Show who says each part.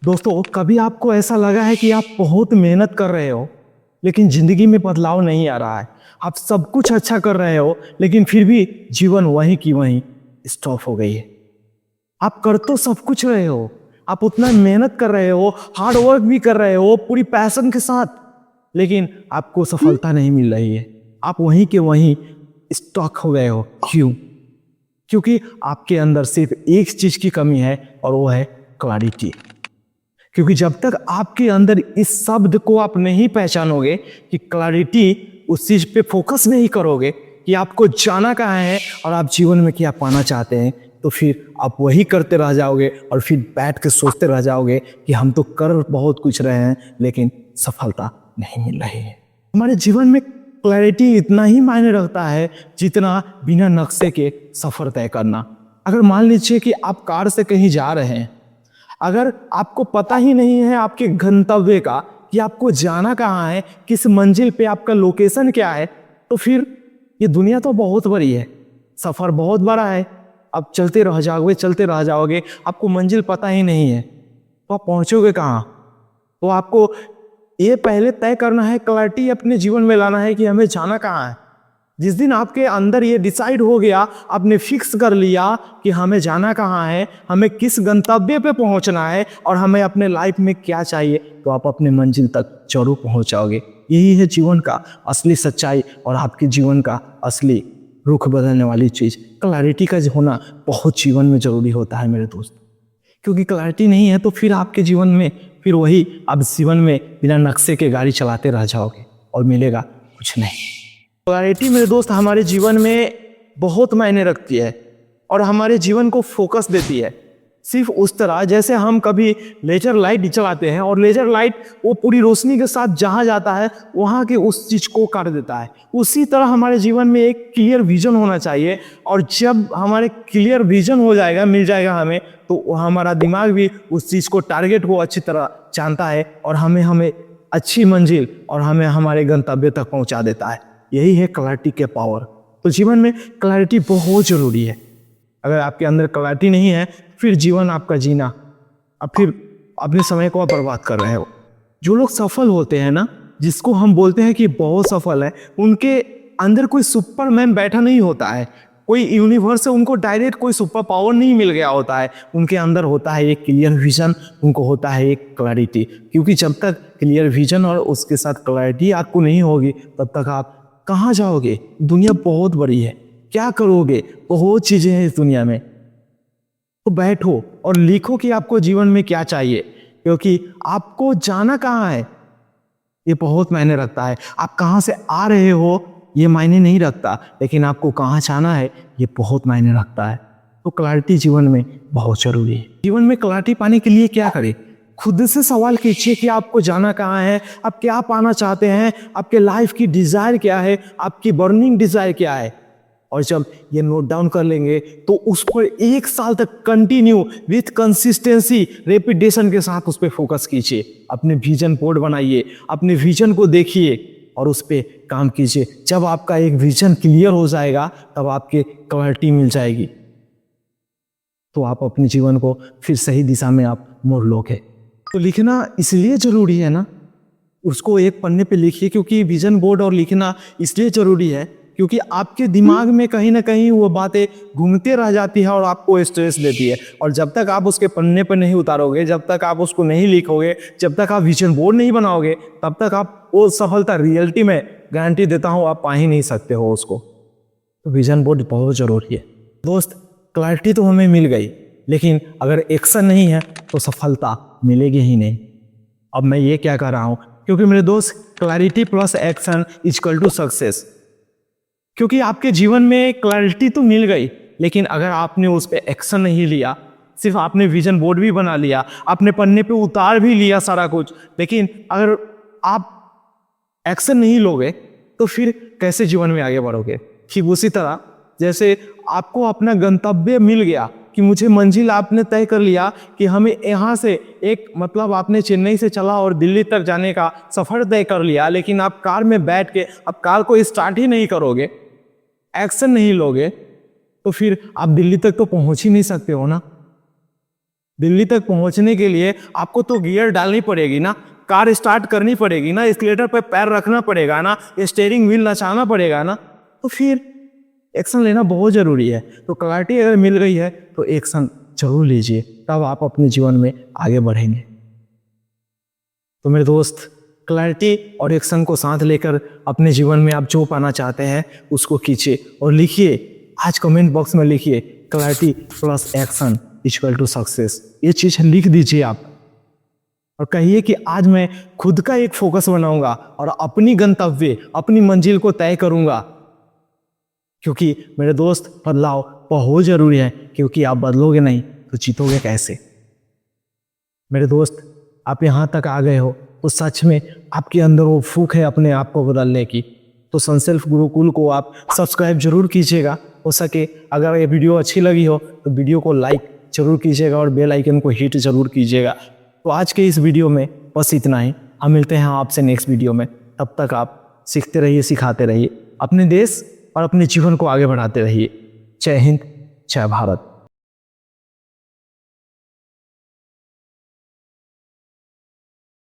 Speaker 1: दोस्तों, कभी आपको ऐसा लगा है कि आप बहुत मेहनत कर रहे हो लेकिन जिंदगी में बदलाव नहीं आ रहा है। आप सब कुछ अच्छा कर रहे हो लेकिन फिर भी जीवन वहीं की वहीं स्टॉप हो गई है। आप कर तो सब कुछ रहे हो, आप उतना मेहनत कर रहे हो, हार्ड वर्क भी कर रहे हो पूरी पैशन के साथ, लेकिन आपको सफलता नहीं मिल रही है। आप वहीं के वहीं स्टॉक हो गए हो। क्यों? क्योंकि आपके अंदर सिर्फ एक चीज की कमी है और वो है क्लैरिटी। क्योंकि जब तक आपके अंदर इस शब्द को आप नहीं पहचानोगे कि क्लैरिटी, उस चीज पे फोकस नहीं करोगे कि आपको जाना कहाँ है और आप जीवन में क्या पाना चाहते हैं, तो फिर आप वही करते रह जाओगे और फिर बैठ के सोचते रह जाओगे कि हम तो कर बहुत कुछ रहे हैं लेकिन सफलता नहीं मिल रही है। हमारे जीवन में क्लैरिटी इतना ही मायने रखता है जितना बिना नक्शे के सफर तय करना। अगर मान लीजिए कि आप कार से कहीं जा रहे हैं, अगर आपको पता ही नहीं है आपके गंतव्य का कि आपको जाना कहाँ है, किस मंजिल पे आपका लोकेशन क्या है, तो फिर ये दुनिया तो बहुत बड़ी है, सफर बहुत बड़ा है। आप चलते रह जाओगे, आपको मंजिल पता ही नहीं है तो आप पहुंचोगे कहाँ? तो आपको ये पहले तय करना है, क्लैरिटी अपने जीवन में लाना है कि हमें जाना कहाँ है। जिस दिन आपके अंदर ये डिसाइड हो गया, आपने फिक्स कर लिया कि हमें जाना कहाँ है, हमें किस गंतव्य पे पहुंचना है और हमें अपने लाइफ में क्या चाहिए, तो आप अपने मंजिल तक जरूर पहुंच जाओगे। यही है जीवन का असली सच्चाई और आपके जीवन का असली रुख बदलने वाली चीज। क्लैरिटी का होना बहुत जीवन में जरूरी होता है मेरे दोस्त, क्योंकि क्लैरिटी नहीं है तो फिर आपके जीवन में फिर वही आप जीवन में बिना नक्शे के गाड़ी चलाते रह जाओगे और मिलेगा कुछ नहीं। क्लैरिटी मेरे दोस्त हमारे जीवन में बहुत मायने रखती है और हमारे जीवन को फोकस देती है। सिर्फ उस तरह जैसे हम कभी लेजर लाइट चलाते हैं और लेजर लाइट वो पूरी रोशनी के साथ जहाँ जाता है वहाँ के उस चीज को काट देता है, उसी तरह हमारे जीवन में एक क्लियर विजन होना चाहिए। और जब हमारे क्लियर विजन हो जाएगा, मिल जाएगा हमें, तो हमारा दिमाग भी उस चीज को, टारगेट को अच्छी तरह जानता है और हमें अच्छी मंजिल और हमें हमारे गंतव्य तक पहुँचा देता है। यही है क्लैरिटी के पावर। तो जीवन में क्लैरिटी बहुत जरूरी है। अगर आपके अंदर क्लैरिटी नहीं है फिर जीवन आपका जीना, अब फिर अपने समय को आप बर्बाद कर रहे हो। जो लोग सफल होते हैं ना, जिसको हम बोलते हैं कि बहुत सफल है, उनके अंदर कोई सुपरमैन बैठा नहीं होता है, कोई यूनिवर्स से उनको डायरेक्ट कोई सुपर पावर नहीं मिल गया होता है। उनके अंदर होता है एक क्लियर विजन, उनको होता है एक क्लैरिटी। क्योंकि जब तक क्लियर विजन और उसके साथ क्लैरिटी आपको नहीं होगी तब तक आप कहाँ जाओगे? दुनिया बहुत बड़ी है, क्या करोगे? बहुत चीजें हैं इस दुनिया में। तो बैठो और लिखो कि आपको जीवन में क्या चाहिए, क्योंकि आपको जाना कहाँ है ये बहुत मायने रखता है। आप कहाँ से आ रहे हो ये मायने नहीं रखता, लेकिन आपको कहाँ जाना है ये बहुत मायने रखता है। तो क्लैरिटी जीवन में बहुत जरूरी है। जीवन में क्लैरिटी पाने के लिए क्या करें? खुद से सवाल कीजिए कि आपको जाना कहाँ है, आप क्या पाना चाहते हैं, आपके लाइफ की डिजायर क्या है, आपकी बर्निंग डिजायर क्या है। और जब ये नोट डाउन कर लेंगे तो उस पर 1 साल तक कंटिन्यू विथ कंसिस्टेंसी, रेपिटेशन के साथ उस पर फोकस कीजिए। अपने विजन बोर्ड बनाइए, अपने विजन को देखिए और उस पर काम कीजिए। जब आपका एक विजन क्लियर हो जाएगा तब आपके क्लैरिटी मिल जाएगी, तो आप अपने जीवन को फिर सही दिशा में आप मोड़ लोगे। तो लिखना इसलिए जरूरी है ना, उसको एक पन्ने पे लिखिए, क्योंकि विजन बोर्ड और लिखना इसलिए जरूरी है क्योंकि आपके दिमाग में कहीं ना कहीं वो बातें घूमते रह जाती है और आपको स्ट्रेस देती है। और जब तक आप उसके पन्ने पर नहीं उतारोगे, जब तक आप उसको नहीं लिखोगे, जब तक आप विजन बोर्ड नहीं बनाओगे, तब तक आप वो सफलता, रियलिटी में गारंटी देता हूँ, आप पा ही नहीं सकते हो उसको। तो विजन बोर्ड बहुत जरूरी है दोस्त। क्लैरिटी तो हमें मिल गई, लेकिन अगर एक्शन नहीं है तो सफलता मिलेगी ही नहीं। अब मैं ये क्या कर रहा हूँ, क्योंकि मेरे दोस्त clarity plus action equal to success. क्योंकि आपके जीवन में क्लैरिटी तो मिल गई, लेकिन अगर आपने उस पर एक्शन नहीं लिया, सिर्फ आपने विजन बोर्ड भी बना लिया, आपने पन्ने पे उतार भी लिया सारा कुछ, लेकिन अगर आप एक्शन नहीं लोगे तो फिर कैसे जीवन में आगे बढ़ोगे? ठीक उसी तरह जैसे आपको अपना गंतव्य मिल गया कि मुझे मंजिल, आपने तय कर लिया कि हमें यहाँ से एक, मतलब आपने चेन्नई से चला और दिल्ली तक जाने का सफर तय कर लिया, लेकिन आप कार में बैठ के अब कार को स्टार्ट ही नहीं करोगे, एक्शन नहीं लोगे, तो फिर आप दिल्ली तक तो पहुंच ही नहीं सकते हो ना। दिल्ली तक पहुंचने के लिए आपको तो गियर डालनी पड़ेगी ना, कार स्टार्ट करनी पड़ेगी ना, एस्केलेटर पे पैर रखना पड़ेगा ना, स्टीयरिंग व्हील नचाना पड़ेगा ना, तो फिर एक्शन लेना बहुत ज़रूरी है। तो क्लैरिटी अगर मिल गई है तो एक्शन जरूर लीजिए, तब आप अपने जीवन में आगे बढ़ेंगे। तो मेरे दोस्त, क्लैरिटी और एक्शन को साथ लेकर अपने जीवन में आप जो पाना चाहते हैं उसको कीजिए और लिखिए। आज कमेंट बॉक्स में लिखिए clarity plus action equal to success. ये चीज़ लिख दीजिए आप और कहिए कि आज मैं खुद का एक फोकस बनाऊंगा और अपनी गंतव्य, अपनी मंजिल को तय करूंगा। क्योंकि मेरे दोस्त, बदलाव बहुत जरूरी है, क्योंकि आप बदलोगे नहीं तो जीतोगे कैसे। मेरे दोस्त, आप यहाँ तक आ गए हो तो सच में आपके अंदर वो फूक है अपने आप को बदलने की। तो सनसेल्फ गुरुकुल को आप सब्सक्राइब जरूर कीजिएगा। हो सके अगर ये वीडियो अच्छी लगी हो तो वीडियो को लाइक जरूर कीजिएगा और बेल आइकन को हिट जरूर कीजिएगा। तो आज के इस वीडियो में बस इतना ही। हम मिलते हैं आपसे नेक्स्ट वीडियो में। तब तक आप सीखते रहिए, सिखाते रहिए, अपने देश और अपने जीवन को आगे बढ़ाते रहिए। जय हिंद, जय भारत।